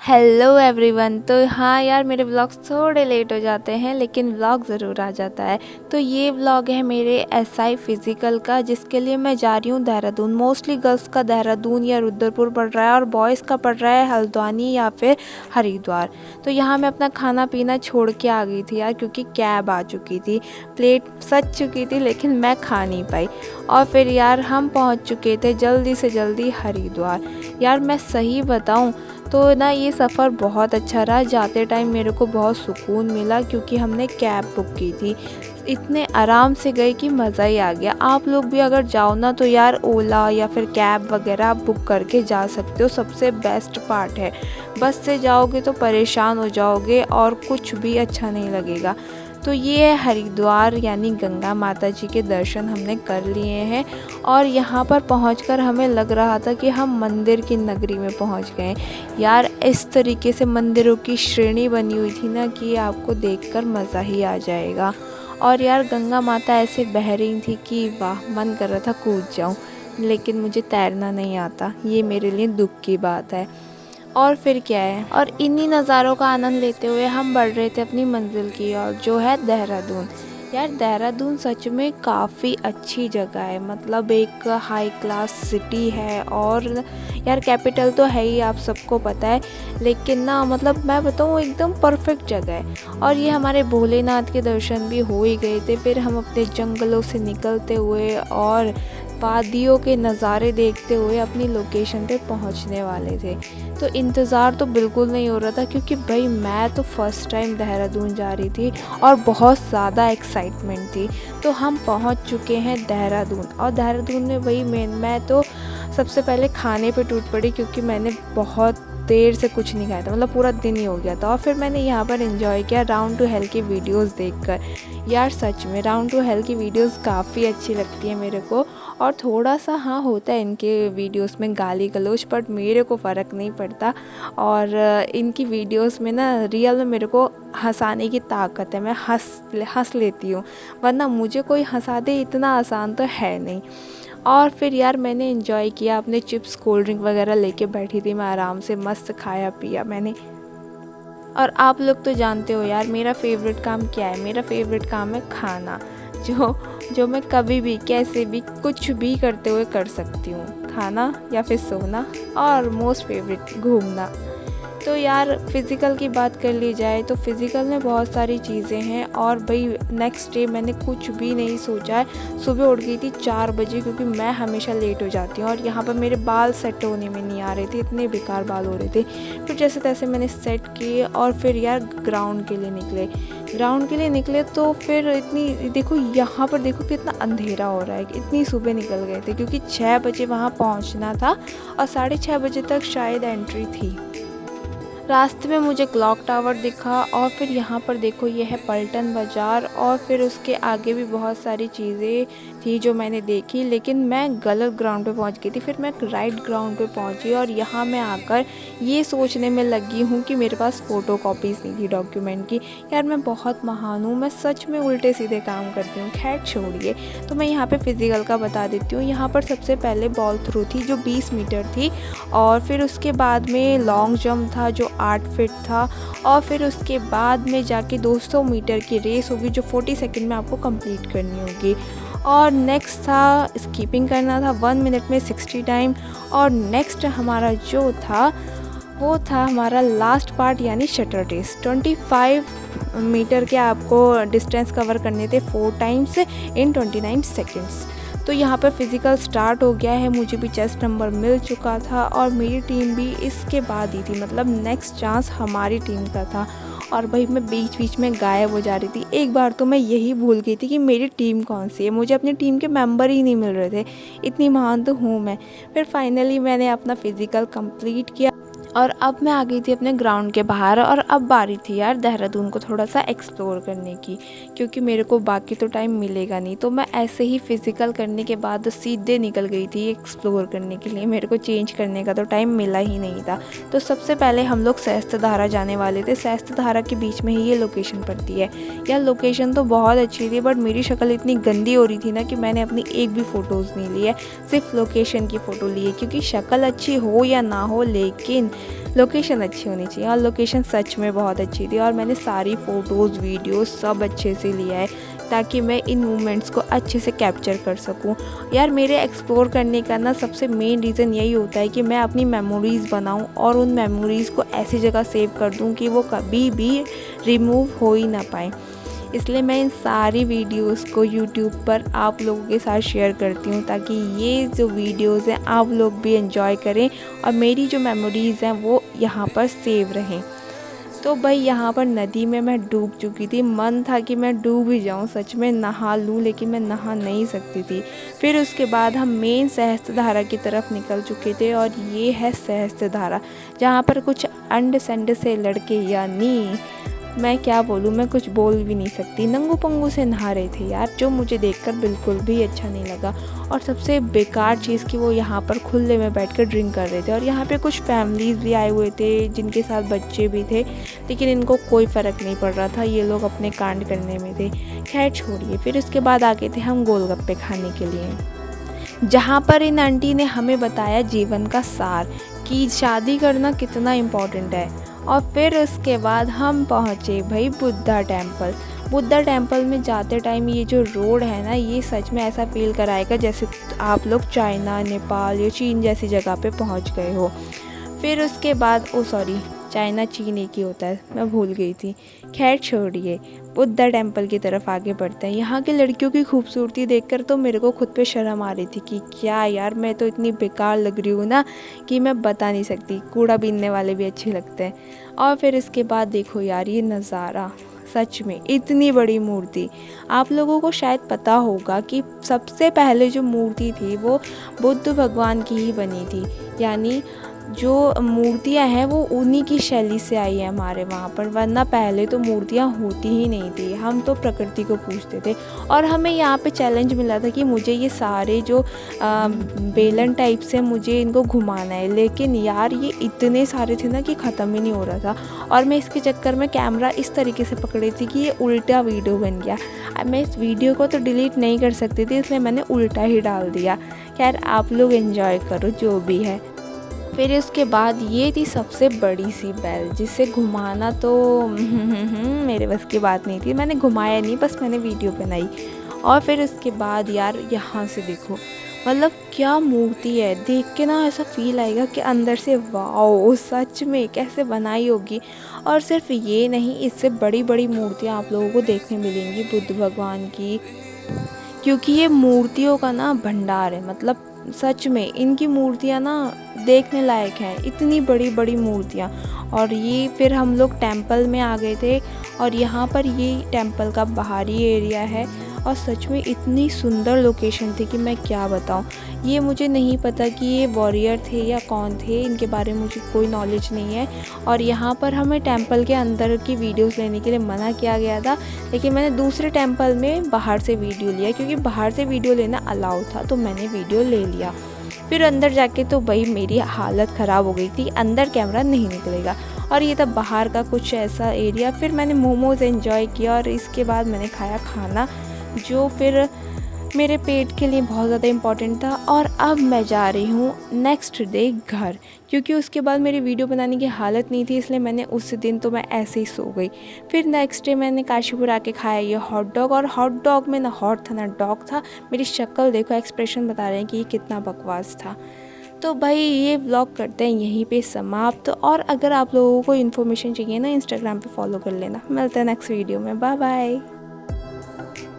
Hello everyone. तो हाँ यार, मेरे व्लॉग्स थोड़े लेट हो जाते हैं लेकिन व्लॉग ज़रूर आ जाता है। तो ये व्लॉग है मेरे एसआई फिज़िकल का, जिसके लिए मैं जा रही हूँ देहरादून। मोस्टली गर्ल्स का देहरादून या रुद्रपुर पड़ रहा है और बॉयज़ का पड़ रहा है हल्द्वानी या फिर हरिद्वार। तो यहाँ मैं अपना खाना पीना छोड़ के आ गई थी यार, क्योंकि कैब आ चुकी थी, प्लेट सज चुकी थी लेकिन मैं खा नहीं पाई। और फिर यार हम पहुँच चुके थे जल्दी से जल्दी हरिद्वार। यार मैं सही बताऊँ तो ना, ये सफ़र बहुत अच्छा रहा। जाते टाइम मेरे को बहुत सुकून मिला क्योंकि हमने कैब बुक की थी। इतने आराम से गए कि मज़ा ही आ गया। आप लोग भी अगर जाओ ना तो यार ओला या फिर कैब वगैरह आप बुक करके जा सकते हो। सबसे बेस्ट पार्ट है, बस से जाओगे तो परेशान हो जाओगे और कुछ भी अच्छा नहीं लगेगा। तो ये है हरिद्वार, यानी गंगा माता जी के दर्शन हमने कर लिए हैं। और यहाँ पर पहुँचकर हमें लग रहा था कि हम मंदिर की नगरी में पहुँच गए। यार इस तरीके से मंदिरों की श्रेणी बनी हुई थी ना कि आपको देखकर मज़ा ही आ जाएगा। और यार गंगा माता ऐसे बह रही थी कि वाह, मन कर रहा था कूद जाऊँ, लेकिन मुझे तैरना नहीं आता। ये मेरे लिए दुख की बात है। और फिर क्या है, और इन्हीं नज़ारों का आनंद लेते हुए हम बढ़ रहे थे अपनी मंजिल की ओर, जो है देहरादून। यार देहरादून सच में काफ़ी अच्छी जगह है, मतलब एक हाई क्लास सिटी है। और यार कैपिटल तो है ही, आप सबको पता है, लेकिन ना मतलब मैं बताऊँ एकदम परफेक्ट जगह है। और ये हमारे भोलेनाथ के दर्शन भी हो ही गए थे। फिर हम अपने जंगलों से निकलते हुए और वादियों के नज़ारे देखते हुए अपनी लोकेशन पे पहुंचने वाले थे। तो इंतज़ार तो बिल्कुल नहीं हो रहा था, क्योंकि भाई मैं तो फ़र्स्ट टाइम देहरादून जा रही थी और बहुत ज़्यादा एक्साइटमेंट थी। तो हम पहुंच चुके हैं देहरादून। और देहरादून में वही मैं तो सबसे पहले खाने पे टूट पड़ी, क्योंकि मैंने बहुत देर से कुछ नहीं खाया था, मतलब पूरा दिन ही हो गया था। और फिर मैंने यहाँ पर एंजॉय किया राउंड टू हेल की वीडियोस देखकर। यार सच में राउंड टू हेल की वीडियोस काफ़ी अच्छी लगती है मेरे को। और थोड़ा सा हाँ होता है इनके वीडियोस में गाली गलौज, बट मेरे को फ़र्क नहीं पड़ता। और इनकी वीडियोस में ना रियल में मेरे को हंसाने की ताकत है, मैं हंस लेती हूँ, वरना मुझे कोई हंसा दे इतना आसान तो है नहीं। और फिर यार मैंने एंजॉय किया, अपने चिप्स कोल्ड ड्रिंक वगैरह लेके बैठी थी मैं, आराम से मस्त खाया पिया मैंने। और आप लोग तो जानते हो यार मेरा फेवरेट काम क्या है। मेरा फेवरेट काम है खाना, जो जो मैं कभी भी कैसे भी कुछ भी करते हुए कर सकती हूँ। खाना या फिर सोना, और मोस्ट फेवरेट घूमना। तो यार फ़िज़िकल की बात कर ली जाए तो फ़िज़िकल में बहुत सारी चीज़ें हैं। और भाई नेक्स्ट डे मैंने कुछ भी नहीं सोचा है। सुबह उठ गई थी 4 बजे, क्योंकि मैं हमेशा लेट हो जाती हूँ। और यहाँ पर मेरे बाल सेट होने में नहीं आ रहे थे, इतने बेकार बाल हो रहे थे। फिर जैसे तैसे मैंने सेट किए और फिर यार ग्राउंड के लिए निकले। तो फिर इतनी देखो, यहाँ पर देखो कितना अंधेरा हो रहा है। इतनी सुबह निकल गए थे क्योंकि 6 बजे वहाँ पहुँचना था और 6:30 बजे तक शायद एंट्री थी। रास्ते में मुझे क्लॉक टावर दिखा। और फिर यहाँ पर देखो, ये है पलटन बाज़ार। और फिर उसके आगे भी बहुत सारी चीज़ें थी जो मैंने देखी, लेकिन मैं गलत ग्राउंड पे पहुँच गई थी। फिर मैं राइट ग्राउंड पे पहुँची और यहाँ मैं आकर ये सोचने में लगी हूँ कि मेरे पास फ़ोटो कॉपीज़ नहीं थी डॉक्यूमेंट की। यार मैं बहुत महान हूँ, मैं सच में उल्टे सीधे काम करती हूँ। खैर छोड़िए, तो मैं यहाँ पे फ़िज़िकल का बता देती हूँ। यहाँ पर सबसे पहले बॉल थ्रो थी जो 20 मीटर थी। और फिर उसके बाद में लॉन्ग जंप था जो 8 फीट था। और फिर उसके बाद में जाके 200 मीटर की रेस होगी जो 40 सेकंड में आपको कंप्लीट करनी होगी। और नेक्स्ट था स्कीपिंग करना था 1 मिनट में 60 टाइम। और नेक्स्ट हमारा जो था वो था हमारा लास्ट पार्ट, यानी शटल रेस। 25 मीटर के आपको डिस्टेंस कवर करने थे 4 टाइम्स इन 29 सेकेंड्स। तो यहाँ पर फ़िज़िकल स्टार्ट हो गया है, मुझे भी चेस्ट नंबर मिल चुका था और मेरी टीम भी इसके बाद ही थी, मतलब नेक्स्ट चांस हमारी टीम का था। और भाई मैं बीच बीच में गायब हो जा रही थी। एक बार तो मैं यही भूल गई थी कि मेरी टीम कौन सी है, मुझे अपनी टीम के मेंबर ही नहीं मिल रहे थे, इतनी महान तो हूँ मैं। फिर फाइनली मैंने अपना फ़िज़िकल कंप्लीट किया और अब मैं आ गई थी अपने ग्राउंड के बाहर। और अब बारी थी यार देहरादून को थोड़ा सा एक्सप्लोर करने की, क्योंकि मेरे को बाकी तो टाइम मिलेगा नहीं। तो मैं ऐसे ही फ़िज़िकल करने के बाद सीधे निकल गई थी एक्सप्लोर करने के लिए, मेरे को चेंज करने का तो टाइम मिला ही नहीं था। तो सबसे पहले हम लोग सहस्त्रधारा जाने वाले थे। सहस्त्रधारा के बीच में ही ये लोकेशन पड़ती है। यार लोकेशन तो बहुत अच्छी थी, बट मेरी शक्ल इतनी गंदी हो रही थी ना कि मैंने अपनी एक भी फ़ोटोज़ नहीं ली है, सिर्फ लोकेशन की फ़ोटो ली है। क्योंकि शक्ल अच्छी हो या ना हो, लेकिन लोकेशन अच्छी होनी चाहिए, और लोकेशन सच में बहुत अच्छी थी, और मैंने सारी फ़ोटोज़ वीडियोज़ सब अच्छे से लिया है ताकि मैं इन मोमेंट्स को अच्छे से कैप्चर कर सकूं। यार मेरे एक्सप्लोर करने का ना सबसे मेन रीज़न यही होता है कि मैं अपनी मेमोरीज़ बनाऊं और उन मेमोरीज़ को ऐसी जगह सेव कर दूं कि वो कभी भी रिमूव हो ही ना पाए। इसलिए मैं इन सारी वीडियोस को यूट्यूब पर आप लोगों के साथ शेयर करती हूँ ताकि ये जो वीडियोस हैं आप लोग भी एंजॉय करें और मेरी जो मेमोरीज़ हैं वो यहाँ पर सेव रहें। तो भाई यहाँ पर नदी में मैं डूब चुकी थी, मन था कि मैं डूब ही जाऊँ, सच में नहा लूँ, लेकिन मैं नहा नहीं सकती थी। फिर उसके बाद हम मेन सहस्त्रधारा की तरफ निकल चुके थे, और ये है सहस्त्रधारा जहाँ पर कुछ अंड संड से लड़के, यानी मैं क्या बोलूँ, मैं कुछ बोल भी नहीं सकती, नंगू पंगू से नहा रहे थे यार, जो मुझे देखकर बिल्कुल भी अच्छा नहीं लगा। और सबसे बेकार चीज़ कि वो यहाँ पर खुले में बैठकर ड्रिंक कर रहे थे, और यहाँ पे कुछ फैमिलीज़ भी आए हुए थे जिनके साथ बच्चे भी थे, लेकिन इनको कोई फ़र्क नहीं पड़ रहा था, ये लोग अपने कांड करने में थे। खैर छोड़िए, फिर उसके बाद आ गए थे हम गोलगप्पे खाने के लिए, जहाँ पर इन आंटी ने हमें बताया जीवन का सार कि शादी करना कितना इम्पोर्टेंट है। और फिर उसके बाद हम पहुँचे भाई बुद्धा टेम्पल। बुद्धा टेम्पल में जाते टाइम ये जो रोड है ना, ये सच में ऐसा फील कराएगा जैसे आप लोग चाइना, नेपाल या चीन जैसी जगह पे पहुँच गए हो। फिर उसके बाद सॉरी, चाइना चीन एक ही होता है, मैं भूल गई थी। खैर छोड़िए, बुद्धा टेम्पल की तरफ आगे बढ़ते हैं। यहाँ के लड़कियों की खूबसूरती देखकर तो मेरे को खुद पे शर्म आ रही थी कि क्या यार, मैं तो इतनी बेकार लग रही हूँ ना कि मैं बता नहीं सकती। कूड़ा बीनने वाले भी अच्छे लगते हैं। और फिर इसके बाद देखो यार ये नज़ारा, सच में इतनी बड़ी मूर्ति। आप लोगों को शायद पता होगा कि सबसे पहले जो मूर्ति थी वो बुद्ध भगवान की ही बनी थी, यानी जो मूर्तियां हैं वो उन्हीं की शैली से आई है हमारे वहाँ पर, वरना पहले तो मूर्तियाँ होती ही नहीं थी। हम तो प्रकृति को पूजते थे, और हमें यहाँ पे चैलेंज मिला था कि मुझे ये सारे जो बेलन टाइप से मुझे इनको घुमाना है, लेकिन यार ये इतने सारे थे ना कि ख़त्म ही नहीं हो रहा था, और मैं इसके चक्कर में कैमरा इस तरीके से पकड़ी थी कि ये उल्टा वीडियो बन गया। अब मैं इस वीडियो को तो डिलीट नहीं कर सकती थी, इसलिए मैंने उल्टा ही डाल दिया। खैर आप लोग एंजॉय करो जो भी है। फिर उसके बाद ये थी सबसे बड़ी सी बैल, जिसे घुमाना तो मेरे बस की बात नहीं थी, मैंने घुमाया नहीं, बस मैंने वीडियो बनाई। और फिर उसके बाद यार यहाँ से देखो, मतलब क्या मूर्ति है, देख के ना ऐसा फील आएगा कि अंदर से वाओ, सच में कैसे बनाई होगी। और सिर्फ ये नहीं, इससे बड़ी बड़ी मूर्तियाँ आप लोगों को देखने मिलेंगी बुद्ध भगवान की, क्योंकि ये मूर्तियों का ना भंडार है। मतलब सच में इनकी मूर्तियाँ ना देखने लायक हैं, इतनी बड़ी बड़ी मूर्तियाँ। और ये फिर हम लोग टेंपल में आ गए थे, और यहाँ पर ये टेंपल का बाहरी एरिया है, और सच में इतनी सुंदर लोकेशन थी कि मैं क्या बताऊँ। ये मुझे नहीं पता कि ये वॉरियर थे या कौन थे, इनके बारे में मुझे कोई नॉलेज नहीं है। और यहाँ पर हमें टेंपल के अंदर की वीडियोस लेने के लिए मना किया गया था, लेकिन मैंने दूसरे टेंपल में बाहर से वीडियो लिया, क्योंकि बाहर से वीडियो लेना अलाउ था, तो मैंने वीडियो ले लिया। फिर अंदर जाके तो भाई मेरी हालत ख़राब हो गई थी, अंदर कैमरा नहीं निकलेगा। और ये था बाहर का कुछ ऐसा एरिया। फिर मैंने मोमोज़ एंजॉय किया, और इसके बाद मैंने खाया खाना, जो फिर मेरे पेट के लिए बहुत ज़्यादा इम्पॉर्टेंट था। और अब मैं जा रही हूँ नेक्स्ट डे घर, क्योंकि उसके बाद मेरी वीडियो बनाने की हालत नहीं थी, इसलिए मैंने उस दिन तो मैं ऐसे ही सो गई। फिर नेक्स्ट डे मैंने काशीपुर आके खाया ये हॉट डॉग, और हॉट डॉग में ना हॉट था ना डॉग था। मेरी शक्ल देखो, एक्सप्रेशन बता रहे हैं कि ये कितना बकवास था। तो भाई ये व्लॉग करते हैं यहीं पे समाप्त। और अगर आप लोगों को इन्फॉर्मेशन चाहिए ना, इंस्टाग्राम पे फॉलो कर लेना। मिलते हैं नेक्स्ट वीडियो में, बाय बाय।